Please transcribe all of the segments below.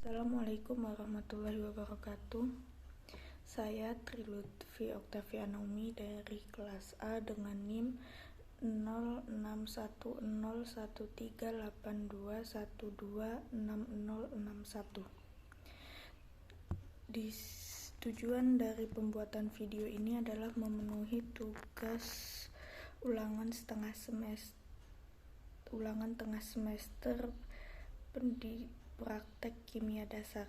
Assalamualaikum warahmatullahi wabarakatuh. Saya Trilutfi Oktavianomi dari kelas A dengan NIM 06101382126061. Tujuan dari pembuatan video ini adalah memenuhi tugas ulangan tengah semester praktek kimia dasar.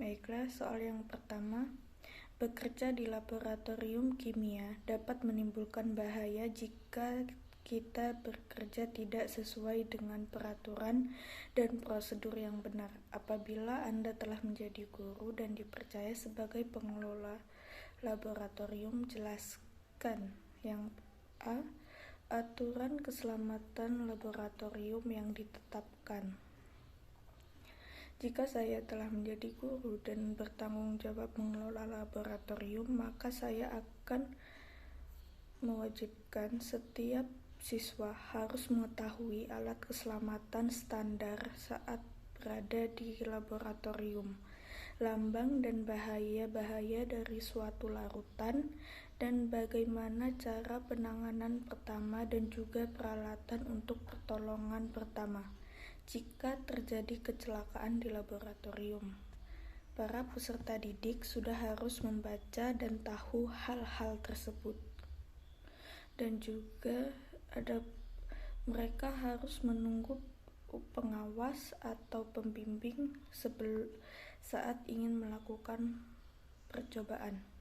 Baiklah, soal yang pertama. Bekerja di laboratorium kimia dapat menimbulkan bahaya jika kita bekerja tidak sesuai dengan peraturan dan prosedur yang benar. Apabila Anda telah menjadi guru dan dipercaya sebagai pengelola laboratorium, jelaskan. Yang A. Aturan keselamatan laboratorium yang ditetapkan. Jika saya telah menjadi guru dan bertanggung jawab mengelola laboratorium, maka saya akan mewajibkan setiap siswa harus mengetahui alat keselamatan standar saat berada di laboratorium, lambang dan bahaya-bahaya dari suatu larutan, dan bagaimana cara penanganan pertama dan juga peralatan untuk pertolongan pertama jika terjadi kecelakaan di laboratorium. Para peserta didik sudah harus membaca dan tahu hal-hal tersebut. Dan juga mereka harus menunggu pengawas atau pembimbing saat ingin melakukan percobaan.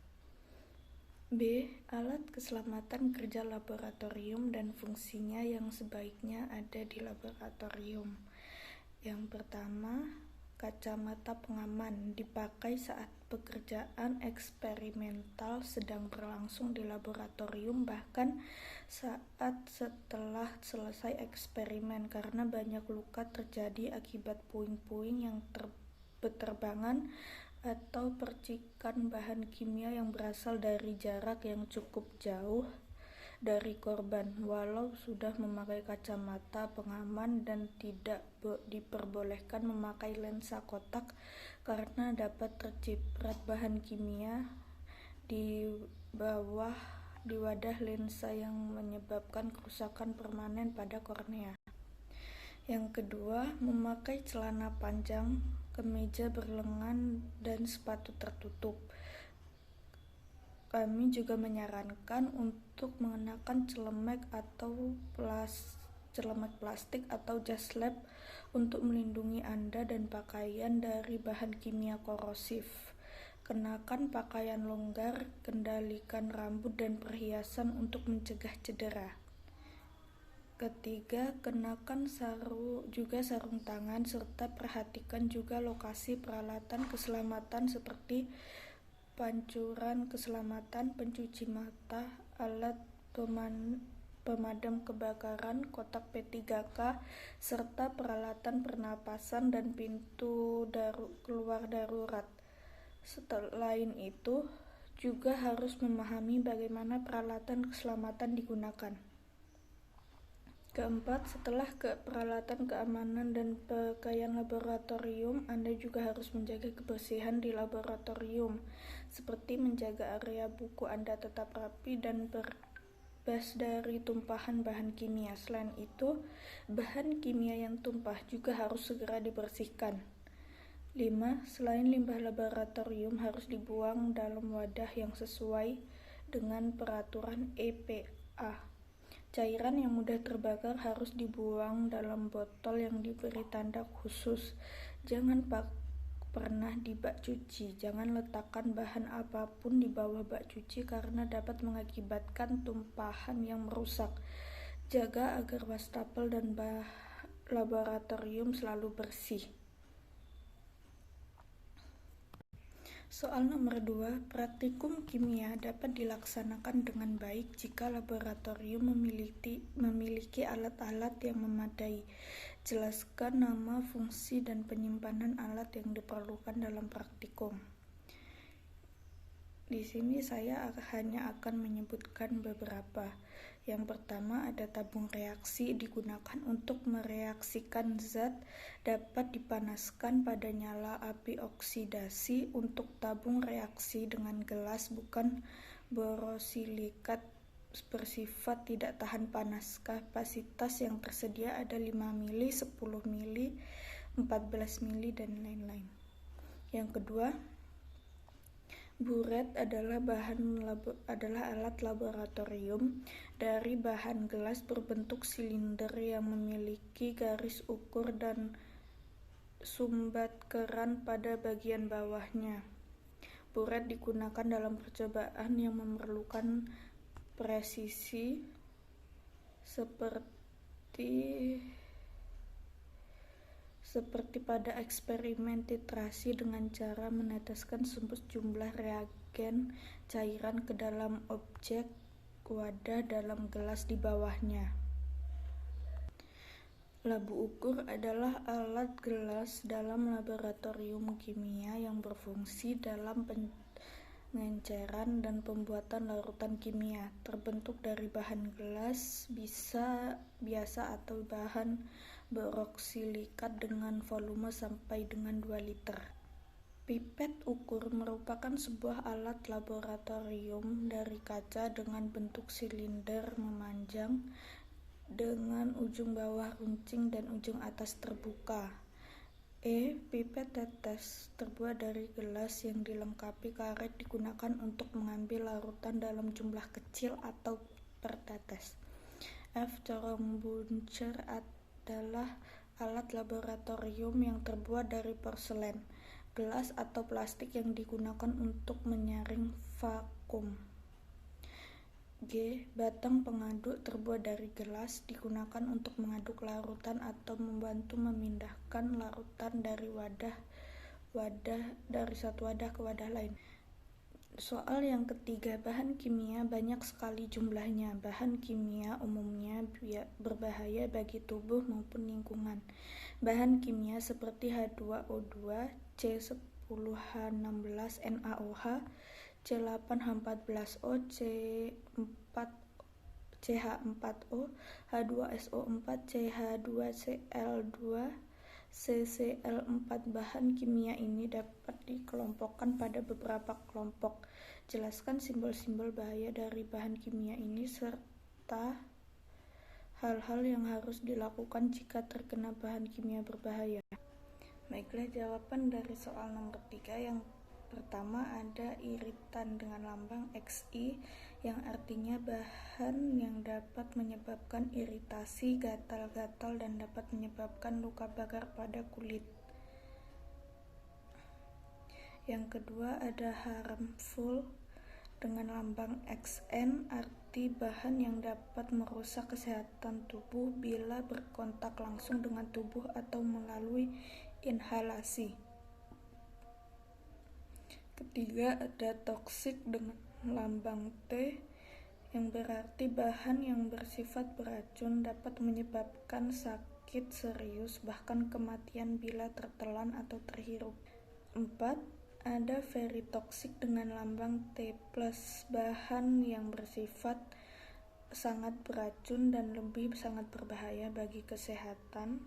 B. Alat keselamatan kerja laboratorium dan fungsinya yang sebaiknya ada di laboratorium. Yang pertama, kacamata pengaman dipakai saat pekerjaan eksperimental sedang berlangsung di laboratorium, bahkan saat setelah selesai eksperimen, karena banyak luka terjadi akibat puing-puing yang berterbangan atau percikan bahan kimia yang berasal dari jarak yang cukup jauh dari korban. Walau sudah memakai kacamata pengaman dan tidak diperbolehkan memakai lensa kotak karena dapat terciprat bahan kimia di wadah lensa yang menyebabkan kerusakan permanen pada kornea. Yang kedua, memakai celana panjang, kemeja berlengan, dan sepatu tertutup. Kami juga menyarankan untuk mengenakan celemek plastik atau jas lab untuk melindungi Anda dan pakaian dari bahan kimia korosif. Kenakan pakaian longgar, kendalikan rambut dan perhiasan untuk mencegah cedera. Ketiga, kenakan sarung tangan serta perhatikan juga lokasi peralatan keselamatan seperti pancuran keselamatan, pencuci mata, alat pemadam kebakaran, kotak P3K, serta peralatan pernapasan dan pintu keluar darurat. Selain itu, juga harus memahami bagaimana peralatan keselamatan digunakan. Keempat, setelah peralatan keamanan dan pakaian laboratorium, Anda juga harus menjaga kebersihan di laboratorium, seperti menjaga area buku Anda tetap rapi dan bebas dari tumpahan bahan kimia. Selain itu, bahan kimia yang tumpah juga harus segera dibersihkan. 5. Selain limbah laboratorium harus dibuang dalam wadah yang sesuai dengan peraturan EPA. Cairan yang mudah terbakar harus dibuang dalam botol yang diberi tanda khusus. Jangan pernah di bak cuci. Jangan letakkan bahan apapun di bawah bak cuci karena dapat mengakibatkan tumpahan yang merusak. Jaga agar wastafel dan laboratorium selalu bersih. Soal nomor 2, praktikum kimia dapat dilaksanakan dengan baik jika laboratorium memiliki alat-alat yang memadai. Jelaskan nama, fungsi, dan penyimpanan alat yang diperlukan dalam praktikum. Di sini saya hanya akan menyebutkan beberapa. Yang pertama ada tabung reaksi, digunakan untuk mereaksikan zat, dapat dipanaskan pada nyala api oksidasi. Untuk tabung reaksi dengan gelas bukan borosilikat bersifat tidak tahan panas. Kapasitas yang tersedia ada 5 mili, 10 mili, 14 mili, dan lain-lain. Yang kedua, buret adalah alat laboratorium dari bahan gelas berbentuk silinder yang memiliki garis ukur dan sumbat keran pada bagian bawahnya. Buret digunakan dalam percobaan yang memerlukan presisi seperti pada eksperimen titrasi dengan cara meneteskan sejumlah reagen cairan ke dalam objek wadah dalam gelas di bawahnya. Labu ukur adalah alat gelas dalam laboratorium kimia yang berfungsi dalam pengenceran dan pembuatan larutan kimia, terbentuk dari bahan gelas biasa atau bahan boroksilikat dengan volume sampai dengan 2 liter. Pipet ukur merupakan sebuah alat laboratorium dari kaca dengan bentuk silinder memanjang dengan ujung bawah runcing dan ujung atas terbuka. Pipet tetes terbuat dari gelas yang dilengkapi karet, digunakan untuk mengambil larutan dalam jumlah kecil atau per tetes. Corong buncher adalah alat laboratorium yang terbuat dari porselen, gelas atau plastik yang digunakan untuk menyaring vakum. Batang pengaduk terbuat dari gelas, digunakan untuk mengaduk larutan atau membantu memindahkan larutan dari satu wadah ke wadah lain. Soal yang ketiga, bahan kimia banyak sekali jumlahnya. Bahan kimia umumnya berbahaya bagi tubuh maupun lingkungan. Bahan kimia seperti H2O2, C10H16, NaOH, C8H14O, CH4O, H2SO4, CH2Cl2, CCl4. Bahan kimia ini dapat dikelompokkan pada beberapa kelompok. Jelaskan simbol-simbol bahaya dari bahan kimia ini serta hal-hal yang harus dilakukan jika terkena bahan kimia berbahaya. Baiklah, jawaban dari soal nomor 3. Yang pertama ada iritan dengan lambang Xi, yang artinya bahan yang dapat menyebabkan iritasi, gatal-gatal, dan dapat menyebabkan luka bakar pada kulit. Yang kedua ada harmful dengan lambang Xn, arti bahan yang dapat merusak kesehatan tubuh bila berkontak langsung dengan tubuh atau melalui inhalasi. Ketiga ada toksik dengan lambang T, yang berarti bahan yang bersifat beracun, dapat menyebabkan sakit serius bahkan kematian bila tertelan atau terhirup. 4. Ada very toxic dengan lambang T+, bahan yang bersifat sangat beracun dan lebih sangat berbahaya bagi kesehatan.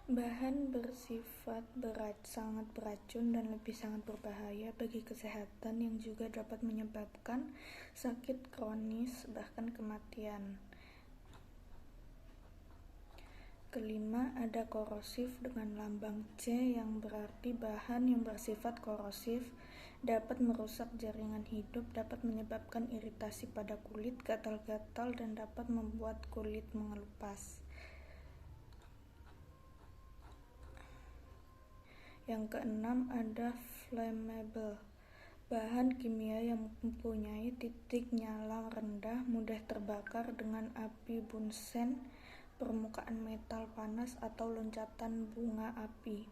Bahan bersifat sangat beracun dan lebih sangat berbahaya bagi kesehatan yang juga dapat menyebabkan sakit kronis bahkan kematian. Kelima ada korosif dengan lambang C, yang berarti bahan yang bersifat korosif, dapat merusak jaringan hidup, dapat menyebabkan iritasi pada kulit, gatal-gatal, dan dapat membuat kulit mengelupas. Yang keenam ada flammable, bahan kimia yang mempunyai titik nyala rendah, mudah terbakar dengan api bunsen, permukaan metal panas, atau loncatan bunga api.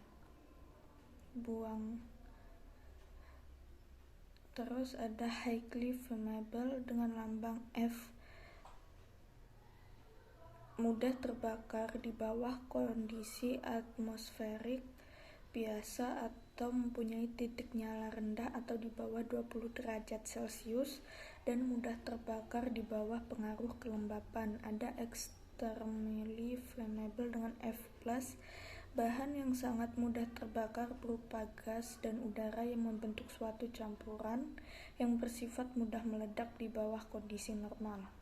Terus ada highly flammable dengan lambang F, mudah terbakar di bawah kondisi atmosferik, biasa atau mempunyai titik nyala rendah atau di bawah 20 derajat Celcius dan mudah terbakar di bawah pengaruh kelembapan. Ada extremely flammable dengan F+, bahan yang sangat mudah terbakar berupa gas dan udara yang membentuk suatu campuran yang bersifat mudah meledak di bawah kondisi normal.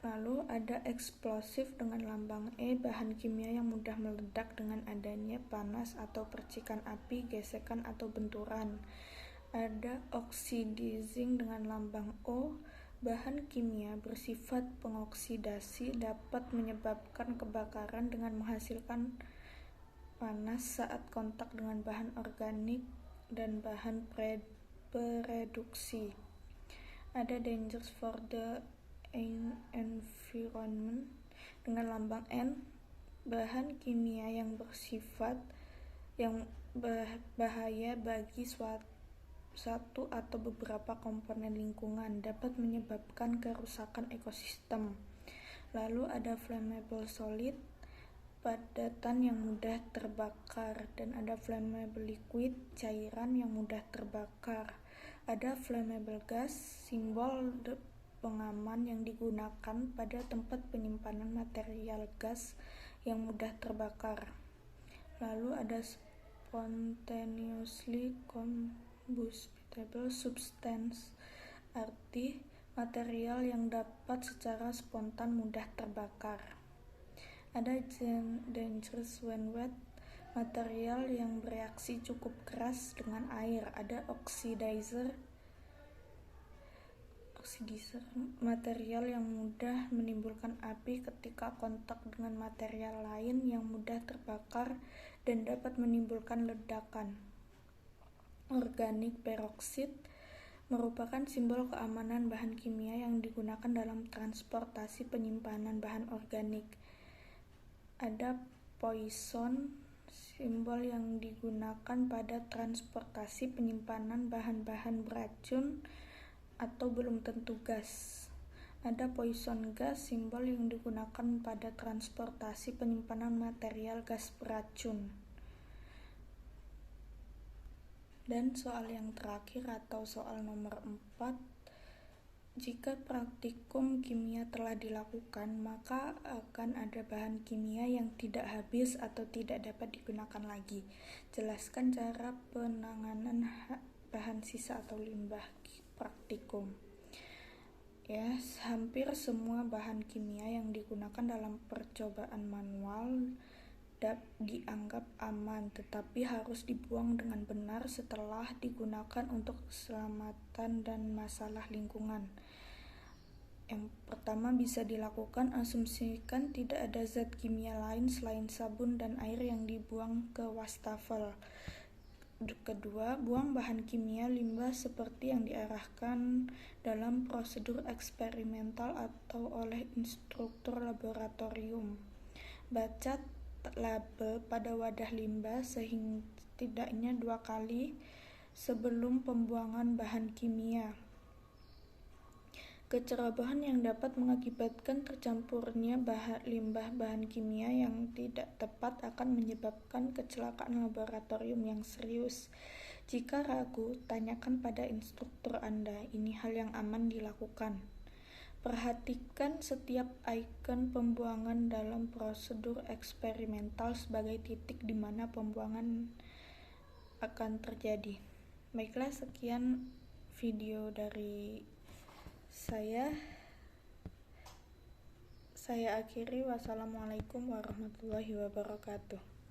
Lalu ada eksplosif dengan lambang E, bahan kimia yang mudah meledak dengan adanya panas atau percikan api, gesekan atau benturan. Ada oxidizing dengan lambang O, bahan kimia bersifat pengoksidasi, dapat menyebabkan kebakaran dengan menghasilkan panas saat kontak dengan bahan organik dan bahan bereduksi. Ada dangerous for the environment dengan lambang N, bahan kimia yang bersifat yang bahaya bagi satu atau beberapa komponen lingkungan, dapat menyebabkan kerusakan ekosistem. Lalu ada flammable solid, padatan yang mudah terbakar, dan ada flammable liquid, cairan yang mudah terbakar. Ada flammable gas, simbol pengaman yang digunakan pada tempat penyimpanan material gas yang mudah terbakar. Lalu ada spontaneously combustible substance, arti material yang dapat secara spontan mudah terbakar. Ada dangerous when wet, material yang bereaksi cukup keras dengan air. Ada oxidizer, material yang mudah menimbulkan api ketika kontak dengan material lain yang mudah terbakar dan dapat menimbulkan ledakan. Organic peroxide merupakan simbol keamanan bahan kimia yang digunakan dalam transportasi penyimpanan bahan organik. Ada poison, simbol yang digunakan pada transportasi penyimpanan bahan-bahan beracun atau belum tentu gas. Ada poison gas, simbol yang digunakan pada transportasi penyimpanan material gas beracun. Dan soal yang terakhir atau soal nomor 4, jika praktikum kimia telah dilakukan, maka akan ada bahan kimia yang tidak habis atau tidak dapat digunakan lagi. Jelaskan cara penanganan bahan sisa atau limbah praktikum. Ya, hampir semua bahan kimia yang digunakan dalam percobaan manual dianggap aman, tetapi harus dibuang dengan benar setelah digunakan untuk keselamatan dan masalah lingkungan. Yang pertama bisa dilakukan, asumsikan tidak ada zat kimia lain selain sabun dan air yang dibuang ke wastafel. Kedua, buang bahan kimia limbah seperti yang diarahkan dalam prosedur eksperimental atau oleh instruktur laboratorium. Baca label pada wadah limbah setidaknya 2 kali sebelum pembuangan bahan kimia. Kecerobohan yang dapat mengakibatkan tercampurnya limbah bahan kimia yang tidak tepat akan menyebabkan kecelakaan laboratorium yang serius. Jika ragu, tanyakan pada instruktur Anda. Ini hal yang aman dilakukan. Perhatikan setiap ikon pembuangan dalam prosedur eksperimental sebagai titik di mana pembuangan akan terjadi. Baiklah, sekian video dari saya akhiri. Wassalamualaikum warahmatullahi wabarakatuh.